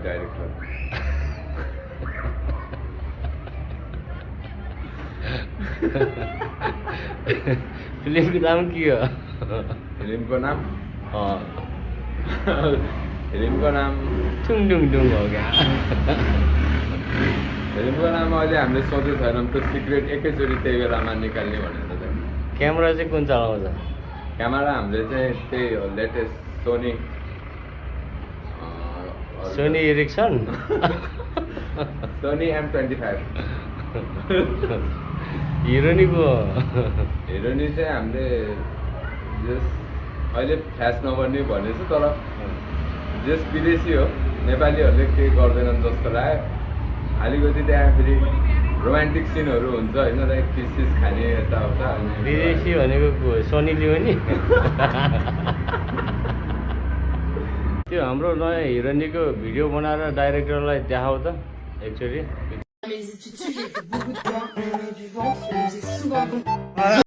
Director फिल्मको नाम के हो? फिल्मको नाम अँ, फिल्मको नाम टुङ टुङ टुङ हो क्या? फिल्मको नाम अहिले हामीले सोचेको छैनौँ त्यो सिक्रेट एकैचोटि त्यही बेलामा निकाल्ने भनेर चाहिँ क्यामेरा चाहिँ कुन चलाउँछ? क्यामेरा हामीले चाहिँ त्यही हो latest Sony Sony Ericsson? Sony M25 हिरोनीको हेरोनी चाहिँ हामीले जस अहिले फ्ल्यास नगर्ने भनेको छु तर जस विदेशी हो नेपालीहरूले केही गर्दैनन् जस्तो लाग्यो अलिकति त्यहाँ फेरि रोमान्टिक सिनहरू हुन्छ होइन लाइक किस खाने यताउता विदेशी भनेको को? सोनी लियोनी? त्यो हाम्रो नयाँ हिरोनीको भिडियो बनाएर डाइरेक्टरलाई देखाऊ त एकचोटि।